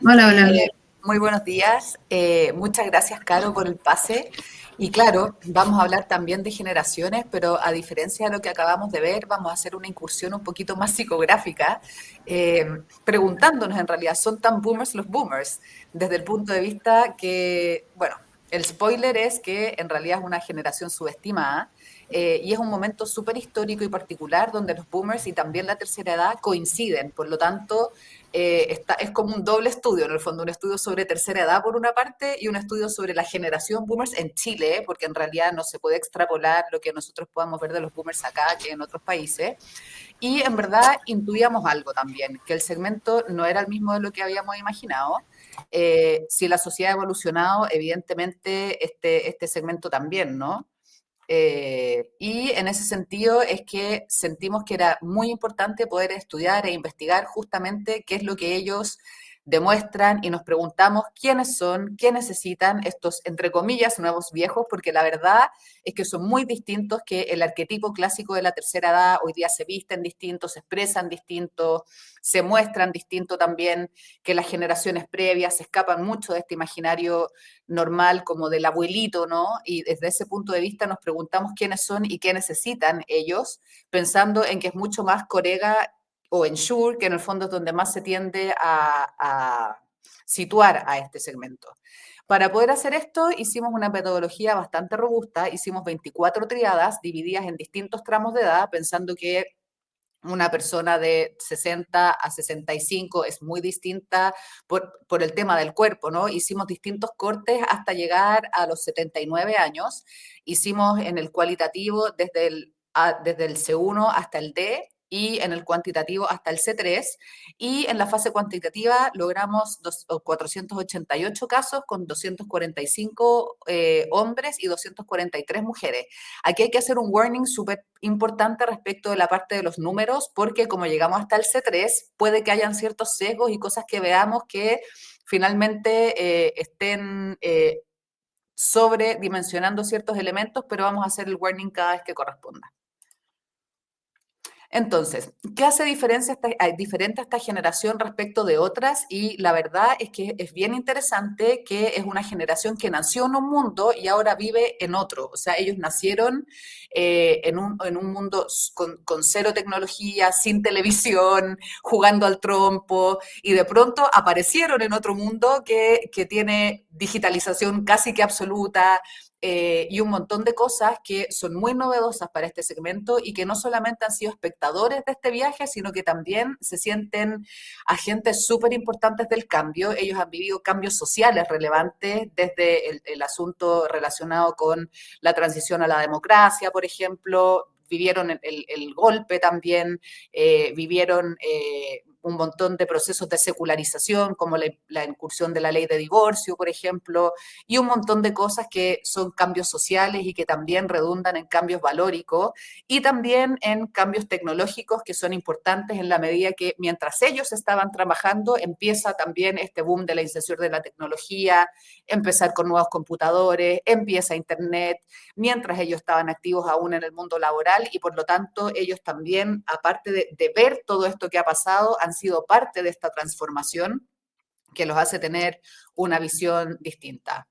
Hola, hola. Muy buenos días. Muchas gracias, Caro, por el pase. Y claro, vamos a hablar también de generaciones, pero a diferencia de lo que acabamos de ver, vamos a hacer una incursión un poquito más psicográfica, eh, preguntándonos en realidad, ¿son tan boomers los boomers? Desde el punto de vista que, bueno, el spoiler es que en realidad es una generación subestimada y es un momento súper histórico y particular donde los boomers y también la tercera edad coinciden. Por lo tanto, es como un doble estudio, en el fondo, un estudio sobre tercera edad por una parte y un estudio sobre la generación boomers en Chile, porque en realidad no se puede extrapolar lo que nosotros podamos ver de los boomers acá que en otros países. Y en verdad intuíamos algo también, que el segmento no era el mismo de lo que habíamos imaginado. Si la sociedad ha evolucionado, evidentemente este segmento también, ¿no? Y en ese sentido es que sentimos que era muy importante poder estudiar e investigar justamente qué es lo que ellos demuestran y nos preguntamos quiénes son, qué necesitan estos, entre comillas, nuevos viejos, porque la verdad es que son muy distintos que el arquetipo clásico de la tercera edad. Hoy día se visten distintos, se expresan distintos, se muestran distinto también, que las generaciones previas se escapan mucho de este imaginario normal como del abuelito, ¿no? Y desde ese punto de vista nos preguntamos quiénes son y qué necesitan ellos, pensando en que es mucho más Corega o Ensure, que en el fondo es donde más se tiende a situar a este segmento. Para poder hacer esto, hicimos una metodología bastante robusta, hicimos 24 triadas divididas en distintos tramos de edad, pensando que una persona de 60 a 65 es muy distinta por el tema del cuerpo, ¿no? Hicimos distintos cortes hasta llegar a los 79 años. Hicimos en el cualitativo desde el C1 hasta el D y en el cuantitativo hasta el C3. Y en la fase cuantitativa logramos 488 casos con 245 hombres y 243 mujeres. Aquí hay que hacer un warning súper importante respecto de la parte de los números, porque como llegamos hasta el C3, puede que hayan ciertos sesgos y cosas que veamos que finalmente estén sobredimensionando ciertos elementos, pero vamos a hacer el warning cada vez que corresponda. Entonces, ¿qué hace diferente a esta generación respecto de otras? Y la verdad es que es bien interesante que es una generación que nació en un mundo y ahora vive en otro. O sea, ellos nacieron en un mundo con cero tecnología, sin televisión, jugando al trompo, y de pronto aparecieron en otro mundo que tiene digitalización casi que absoluta, y un montón de cosas que son muy novedosas para este segmento y que no solamente han sido espectadores de este viaje, sino que también se sienten agentes súper importantes del cambio. Ellos han vivido cambios sociales relevantes desde el asunto relacionado con la transición a la democracia, por ejemplo. Vivieron el golpe también, vivieron un montón de procesos de secularización, como la incursión de la ley de divorcio, por ejemplo, y un montón de cosas que son cambios sociales y que también redundan en cambios valóricos y también en cambios tecnológicos que son importantes en la medida que mientras ellos estaban trabajando empieza también este boom de la inserción de la tecnología, empezar con nuevos computadores, empieza Internet, mientras ellos estaban activos aún en el mundo laboral y por lo tanto ellos también, aparte de ver todo esto que ha pasado, han sido parte de esta transformación que los hace tener una visión distinta.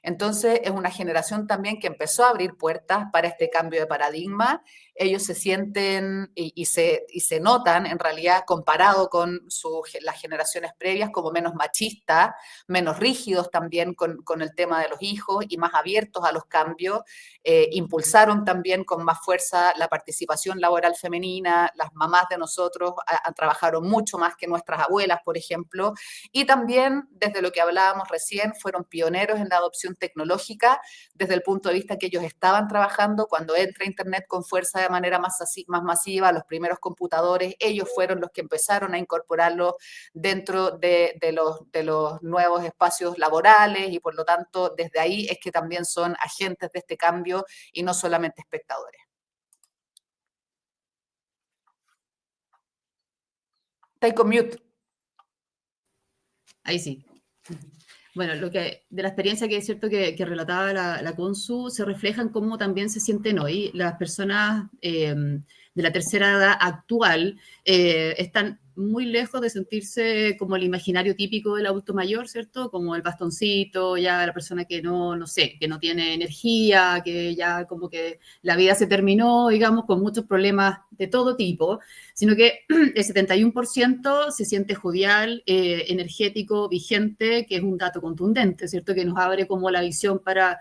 Entonces, es una generación también que empezó a abrir puertas para este cambio de paradigma. Ellos se sienten y se notan, en realidad, comparado con las generaciones previas, como menos machistas, menos rígidos también con el tema de los hijos y más abiertos a los cambios. Impulsaron también con más fuerza la participación laboral femenina. Las mamás de nosotros trabajaron mucho más que nuestras abuelas, por ejemplo, y también, desde lo que hablábamos recién, fueron pioneros en la adopción tecnológica, desde el punto de vista que ellos estaban trabajando cuando entra Internet con fuerza de manera más masiva, los primeros computadores, ellos fueron los que empezaron a incorporarlo dentro de los nuevos espacios laborales y por lo tanto desde ahí es que también son agentes de este cambio y no solamente espectadores. Está con mute. Ahí sí. Bueno, lo que de la experiencia que es cierto que relataba la Consu, se refleja en cómo también se sienten hoy las personas de la tercera edad actual, están muy lejos de sentirse como el imaginario típico del adulto mayor, ¿cierto? Como el bastoncito, ya la persona que no sé, que no tiene energía, que ya como que la vida se terminó, digamos, con muchos problemas de todo tipo, sino que el 71% se siente jovial, energético, vigente, que es un dato contundente, ¿cierto? Que nos abre como la visión para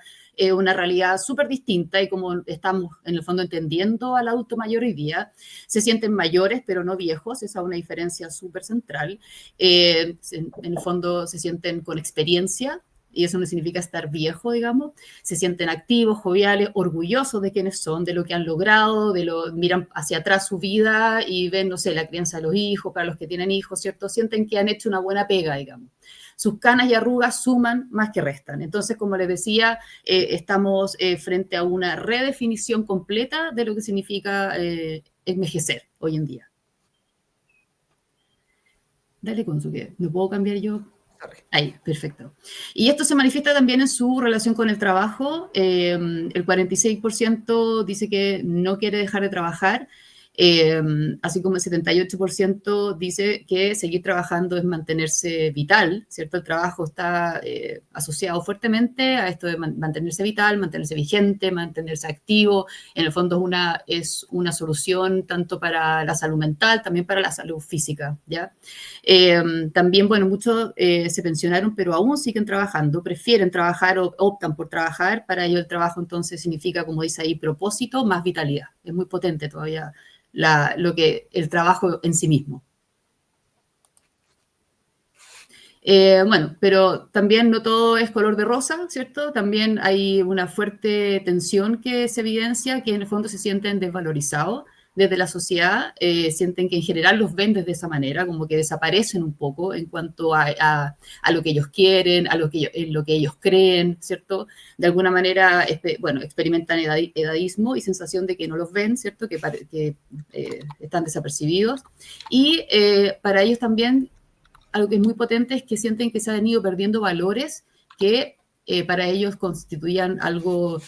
una realidad súper distinta y como estamos en el fondo entendiendo al adulto mayor hoy día, se sienten mayores pero no viejos, esa es una diferencia súper central. En el fondo se sienten con experiencia, y eso no significa estar viejo, digamos, se sienten activos, joviales, orgullosos de quiénes son, de lo que han logrado, miran hacia atrás su vida y ven, no sé, la crianza de los hijos, para los que tienen hijos, ¿cierto? Sienten que han hecho una buena pega, digamos. Sus canas y arrugas suman más que restan. Entonces, como les decía, estamos frente a una redefinición completa de lo que significa envejecer hoy en día. Dale con su que, ¿me puedo cambiar yo? Ahí, perfecto. Y esto se manifiesta también en su relación con el trabajo. El 46% dice que no quiere dejar de trabajar, así como el 78% dice que seguir trabajando es mantenerse vital, ¿cierto? El trabajo está asociado fuertemente a esto de mantenerse vital, mantenerse vigente, mantenerse activo. En el fondo es una solución tanto para la salud mental, también para la salud física, ¿ya? También, bueno, muchos se pensionaron, pero aún siguen trabajando, prefieren trabajar o optan por trabajar. Para ello el trabajo entonces significa, como dice ahí, propósito más vitalidad. Es muy potente todavía el trabajo en sí mismo. Bueno, pero también no todo es color de rosa, ¿cierto? También hay una fuerte tensión que se evidencia, que en el fondo se sienten desvalorizados desde la sociedad, sienten que en general los ven desde esa manera, como que desaparecen un poco en cuanto a lo que ellos quieren, en lo que ellos creen, ¿cierto? De alguna manera, bueno, experimentan edadismo y sensación de que no los ven, ¿cierto? Que están desapercibidos. Y para ellos también algo que es muy potente es que sienten que se han ido perdiendo valores que para ellos constituían algo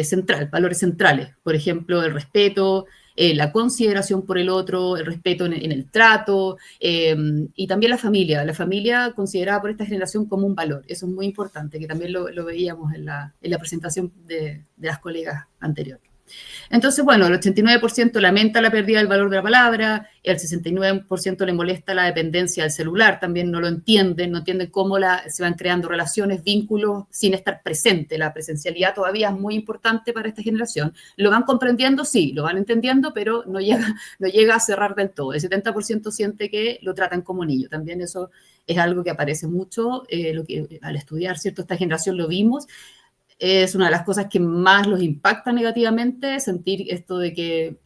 central, valores centrales. Por ejemplo, el respeto, la consideración por el otro, el respeto en el trato, y también la familia considerada por esta generación como un valor. Eso es muy importante, que también lo veíamos en la presentación de las colegas anteriores. Entonces, bueno, el 89% lamenta la pérdida del valor de la palabra, el 69% le molesta la dependencia del celular, también no entienden cómo se van creando relaciones, vínculos sin estar presente. La presencialidad todavía es muy importante para esta generación. ¿Lo van comprendiendo? Sí, lo van entendiendo, pero no llega a cerrar del todo. El 70% siente que lo tratan como niño. También eso es algo que aparece mucho, al estudiar, ¿cierto? Esta generación lo vimos. Es una de las cosas que más los impacta negativamente, sentir esto de que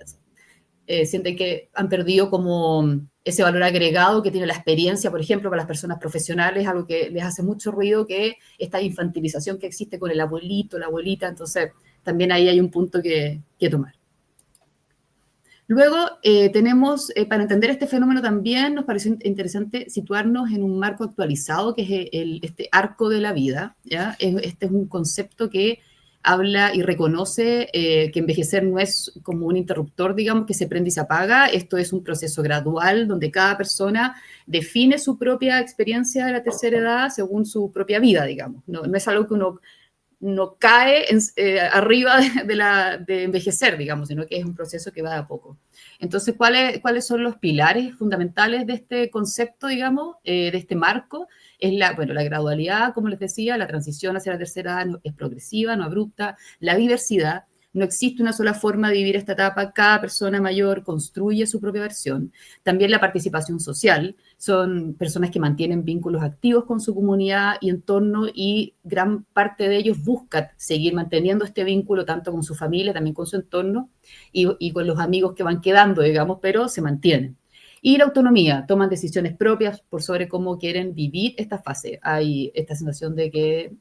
sienten que han perdido como ese valor agregado que tiene la experiencia, por ejemplo, para las personas profesionales, algo que les hace mucho ruido, que esta infantilización que existe con el abuelito, la abuelita. Entonces también ahí hay un punto que tomar. Luego tenemos, para entender este fenómeno también nos pareció interesante situarnos en un marco actualizado, que es este arco de la vida, ¿ya? Este es un concepto que habla y reconoce que envejecer no es como un interruptor, digamos, que se prende y se apaga. Esto es un proceso gradual donde cada persona define su propia experiencia de la tercera edad según su propia vida, digamos. No es algo que uno no cae arriba de envejecer, digamos, sino que es un proceso que va de a poco. Entonces, ¿cuáles son los pilares fundamentales de este concepto, digamos, de este marco? Es la gradualidad, como les decía, la transición hacia la tercera edad es progresiva, no abrupta, la diversidad. No existe una sola forma de vivir esta etapa, cada persona mayor construye su propia versión. También la participación social, son personas que mantienen vínculos activos con su comunidad y entorno, y gran parte de ellos buscan seguir manteniendo este vínculo tanto con su familia, también con su entorno y con los amigos que van quedando, digamos, pero se mantienen. Y la autonomía, toman decisiones propias por sobre cómo quieren vivir esta fase. Hay esta sensación de que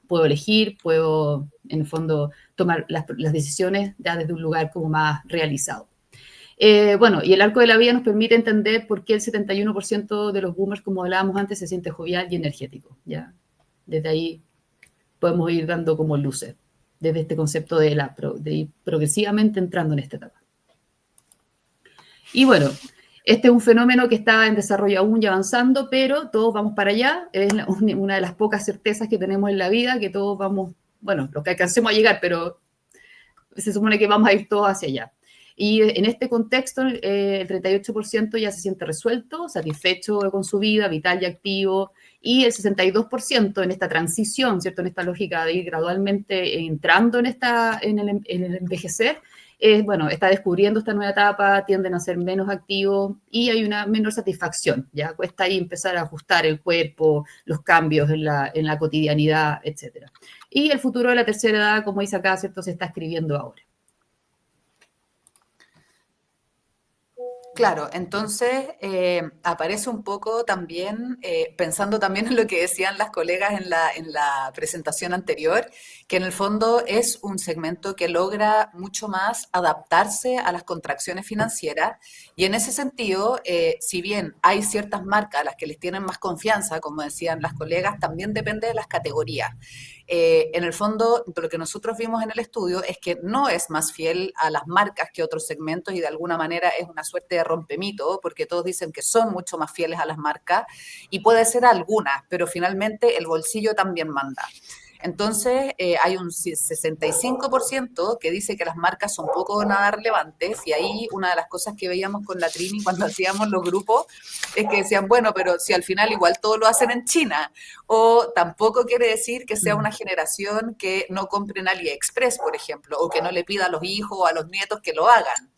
puedo elegir, puedo, en el fondo, tomar las decisiones ya desde un lugar como más realizado. Bueno, y el arco de la vida nos permite entender por qué el 71% de los boomers, como hablábamos antes, se siente jovial y energético, ¿ya? Desde ahí podemos ir dando como luces, desde este concepto de ir progresivamente entrando en esta etapa. Y bueno, Este es un fenómeno que está en desarrollo aún y avanzando, pero todos vamos para allá. Es una de las pocas certezas que tenemos en la vida, que todos vamos, bueno, los que alcancemos a llegar, pero se supone que vamos a ir todos hacia allá. Y en este contexto, el 38% ya se siente resuelto, satisfecho con su vida, vital y activo, y el 62% en esta transición, ¿cierto? En esta lógica de ir gradualmente entrando en el envejecer, bueno, está descubriendo esta nueva etapa, tienden a ser menos activos y hay una menor satisfacción, ya cuesta ahí empezar a ajustar el cuerpo, los cambios en la cotidianidad, etcétera. Y el futuro de la tercera edad, como dice acá, ¿cierto? Se está escribiendo ahora. Claro, entonces aparece un poco también, pensando también en lo que decían las colegas en la presentación anterior, que en el fondo es un segmento que logra mucho más adaptarse a las contracciones financieras y en ese sentido, si bien hay ciertas marcas a las que les tienen más confianza, como decían las colegas, también depende de las categorías. En el fondo, lo que nosotros vimos en el estudio es que no es más fiel a las marcas que otros segmentos y de alguna manera es una suerte de rompemito, porque todos dicen que son mucho más fieles a las marcas y puede ser algunas, pero finalmente el bolsillo también manda. Entonces, hay un 65% que dice que las marcas son poco o nada relevantes y ahí una de las cosas que veíamos con la Trini cuando hacíamos los grupos es que decían, bueno, pero si al final igual todo lo hacen en China o tampoco quiere decir que sea una generación que no compre en AliExpress, por ejemplo, o que no le pida a los hijos o a los nietos que lo hagan.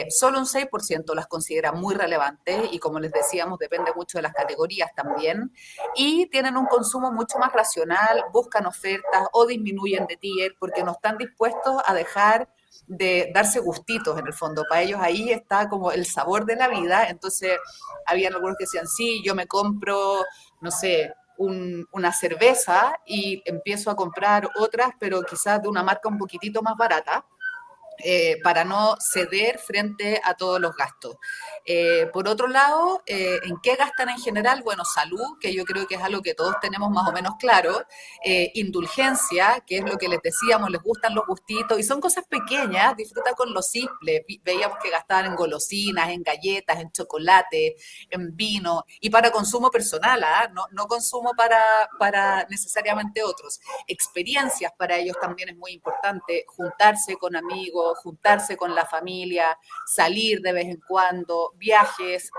Solo un 6% las considera muy relevantes y como les decíamos depende mucho de las categorías también y tienen un consumo mucho más racional, buscan ofertas o disminuyen de tier porque no están dispuestos a dejar de darse gustitos en el fondo. Para ellos ahí está como el sabor de la vida. Entonces, habían algunos que decían, sí, yo me compro, no sé, una cerveza y empiezo a comprar otras, pero quizás de una marca un poquitito más barata para no ceder frente a todos los gastos. Por otro lado, ¿en qué gastan en general? Bueno, salud, que yo creo que es algo que todos tenemos más o menos claro, indulgencia, que es lo que les decíamos, les gustan los gustitos, y son cosas pequeñas, disfruta con lo simple, veíamos que gastaban en golosinas, en galletas, en chocolate, en vino, y para consumo personal, ¿eh? No consumo para necesariamente otros. Experiencias para ellos también es muy importante, juntarse con amigos, juntarse con la familia, salir de vez en cuando, viajes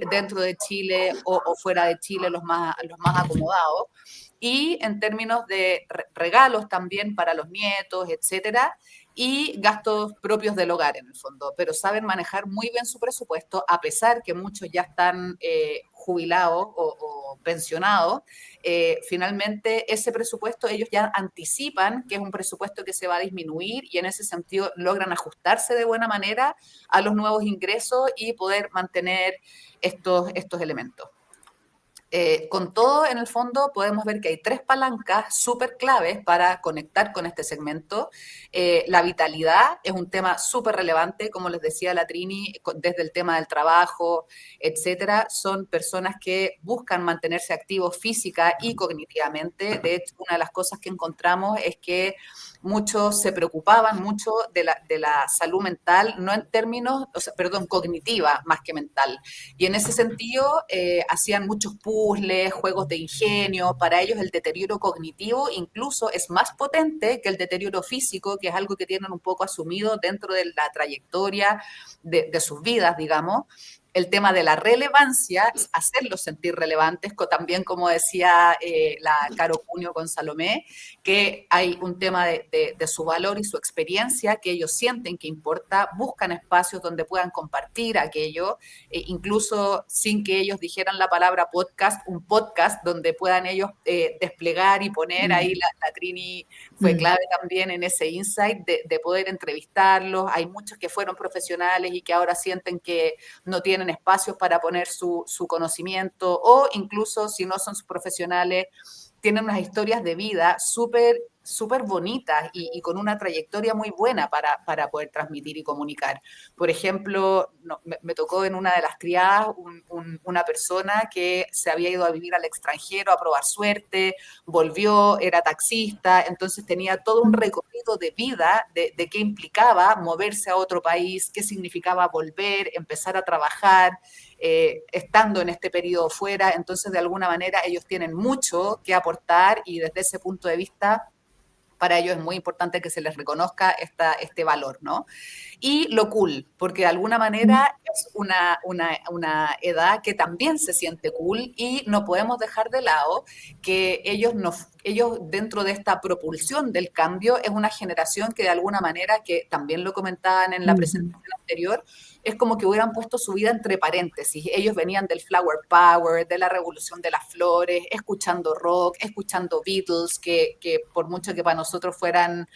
dentro de Chile o fuera de Chile los más acomodados. Y en términos de regalos también para los nietos, etcétera, y gastos propios del hogar en el fondo, pero saben manejar muy bien su presupuesto, a pesar que muchos ya están jubilados o pensionados, finalmente ese presupuesto ellos ya anticipan que es un presupuesto que se va a disminuir y en ese sentido logran ajustarse de buena manera a los nuevos ingresos y poder mantener estos elementos. Con todo, en el fondo, podemos ver que hay tres palancas súper claves para conectar con este segmento. La vitalidad es un tema súper relevante, como les decía la Trini, desde el tema del trabajo, etcétera. Son personas que buscan mantenerse activos física y cognitivamente. De hecho, una de las cosas que encontramos es que muchos se preocupaban mucho de la salud mental, no en términos, o sea, perdón, cognitiva más que mental. Y en ese sentido, hacían muchos puzzles, juegos de ingenio. Para ellos el deterioro cognitivo incluso es más potente que el deterioro físico, que es algo que tienen un poco asumido dentro de la trayectoria de sus vidas, digamos. El tema de la relevancia, hacerlos sentir relevantes, también como decía la Caro Cunio con Salomé, que hay un tema de su valor y su experiencia que ellos sienten que importa, buscan espacios donde puedan compartir aquello, incluso sin que ellos dijeran la palabra podcast, un podcast donde puedan ellos desplegar y poner, ahí la Trini fue clave también en ese insight de poder entrevistarlos. Hay muchos que fueron profesionales y que ahora sienten que no tienen espacios para poner su conocimiento o incluso si no son profesionales, tienen unas historias de vida súper bonitas y con una trayectoria muy buena para poder transmitir y comunicar. Por ejemplo, me tocó en una de las criadas una persona que se había ido a vivir al extranjero a probar suerte, volvió, era taxista, entonces tenía todo un recorrido de vida de qué implicaba moverse a otro país, qué significaba volver, empezar a trabajar, estando en este periodo fuera. Entonces, de alguna manera, ellos tienen mucho que aportar y desde ese punto de vista para ellos es muy importante que se les reconozca este valor, ¿no? Y lo cool, porque de alguna manera es una edad que también se siente cool y no podemos dejar de lado que ellos dentro de esta propulsión del cambio es una generación que de alguna manera, que también lo comentaban en la presentación anterior, es como que hubieran puesto su vida entre paréntesis. Ellos venían del flower power, de la revolución de las flores, escuchando rock, escuchando Beatles, que por mucho que para nosotros fueran...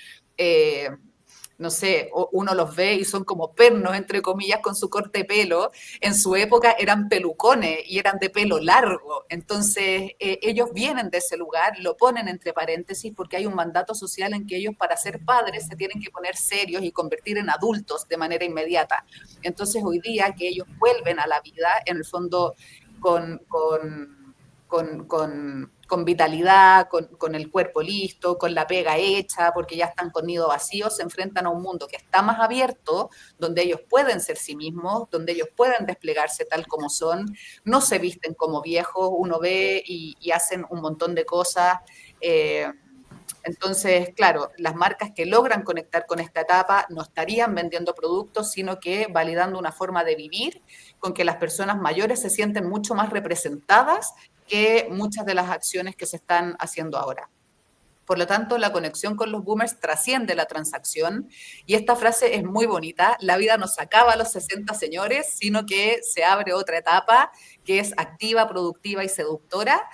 no sé, uno los ve y son como pernos, entre comillas, con su corte de pelo. En su época eran pelucones y eran de pelo largo. Entonces, ellos vienen de ese lugar, lo ponen entre paréntesis porque hay un mandato social en que ellos para ser padres se tienen que poner serios y convertir en adultos de manera inmediata. Entonces, hoy día que ellos vuelven a la vida, en el fondo, con vitalidad, con el cuerpo listo, con la pega hecha, porque ya están con nido vacío, se enfrentan a un mundo que está más abierto, donde ellos pueden ser sí mismos, donde ellos pueden desplegarse tal como son, no se visten como viejos, uno ve y hacen un montón de cosas. Entonces, claro, las marcas que logran conectar con esta etapa no estarían vendiendo productos, sino que validando una forma de vivir con que las personas mayores se sienten mucho más representadas que muchas de las acciones que se están haciendo ahora. Por lo tanto, la conexión con los boomers trasciende la transacción y esta frase es muy bonita. La vida no se acaba a los 60, señores, sino que se abre otra etapa que es activa, productiva y seductora.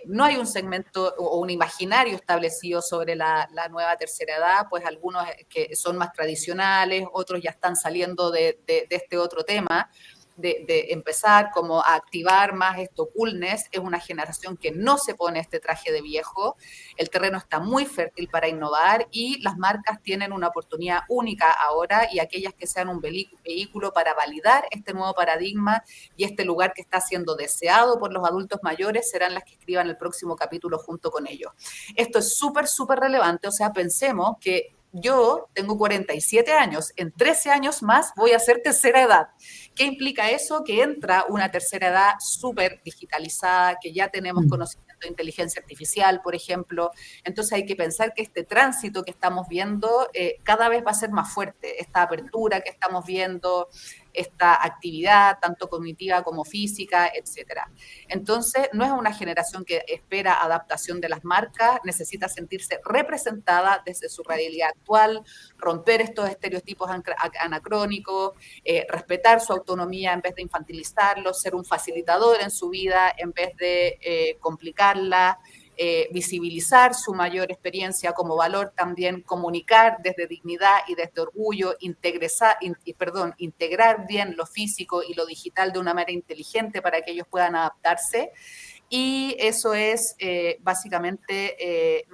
No hay un segmento o un imaginario establecido sobre la nueva tercera edad, pues algunos que son más tradicionales, otros ya están saliendo de este otro tema. De empezar como a activar más esto coolness, es una generación que no se pone este traje de viejo, el terreno está muy fértil para innovar y las marcas tienen una oportunidad única ahora y aquellas que sean un vehículo para validar este nuevo paradigma y este lugar que está siendo deseado por los adultos mayores serán las que escriban el próximo capítulo junto con ellos. Esto es súper relevante, o sea, pensemos que yo tengo 47 años, en 13 años más voy a ser tercera edad. ¿Qué implica eso? Que entra una tercera edad súper digitalizada, que ya tenemos conocimiento de inteligencia artificial, por ejemplo. Entonces hay que pensar que este tránsito que estamos viendo cada vez va a ser más fuerte. Esta apertura que estamos viendo, esta actividad, tanto cognitiva como física, etcétera. Entonces, no es una generación que espera adaptación de las marcas, necesita sentirse representada desde su realidad actual, romper estos estereotipos anacrónicos, respetar su autonomía en vez de infantilizarlo, ser un facilitador en su vida en vez de complicarla, visibilizar su mayor experiencia como valor, también comunicar desde dignidad y desde orgullo, integrar bien lo físico y lo digital de una manera inteligente para que ellos puedan adaptarse. Y eso es básicamente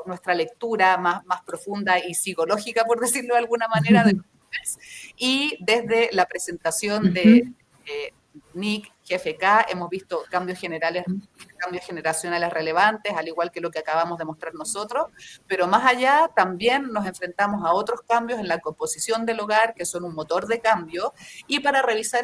nuestra lectura más profunda y psicológica, por decirlo de alguna manera, de los boomers. Y desde la presentación de Nick, GFK, hemos visto cambios generacionales relevantes, al igual que lo que acabamos de mostrar nosotros, pero más allá también nos enfrentamos a otros cambios en la composición del hogar, que son un motor de cambio, y para revisar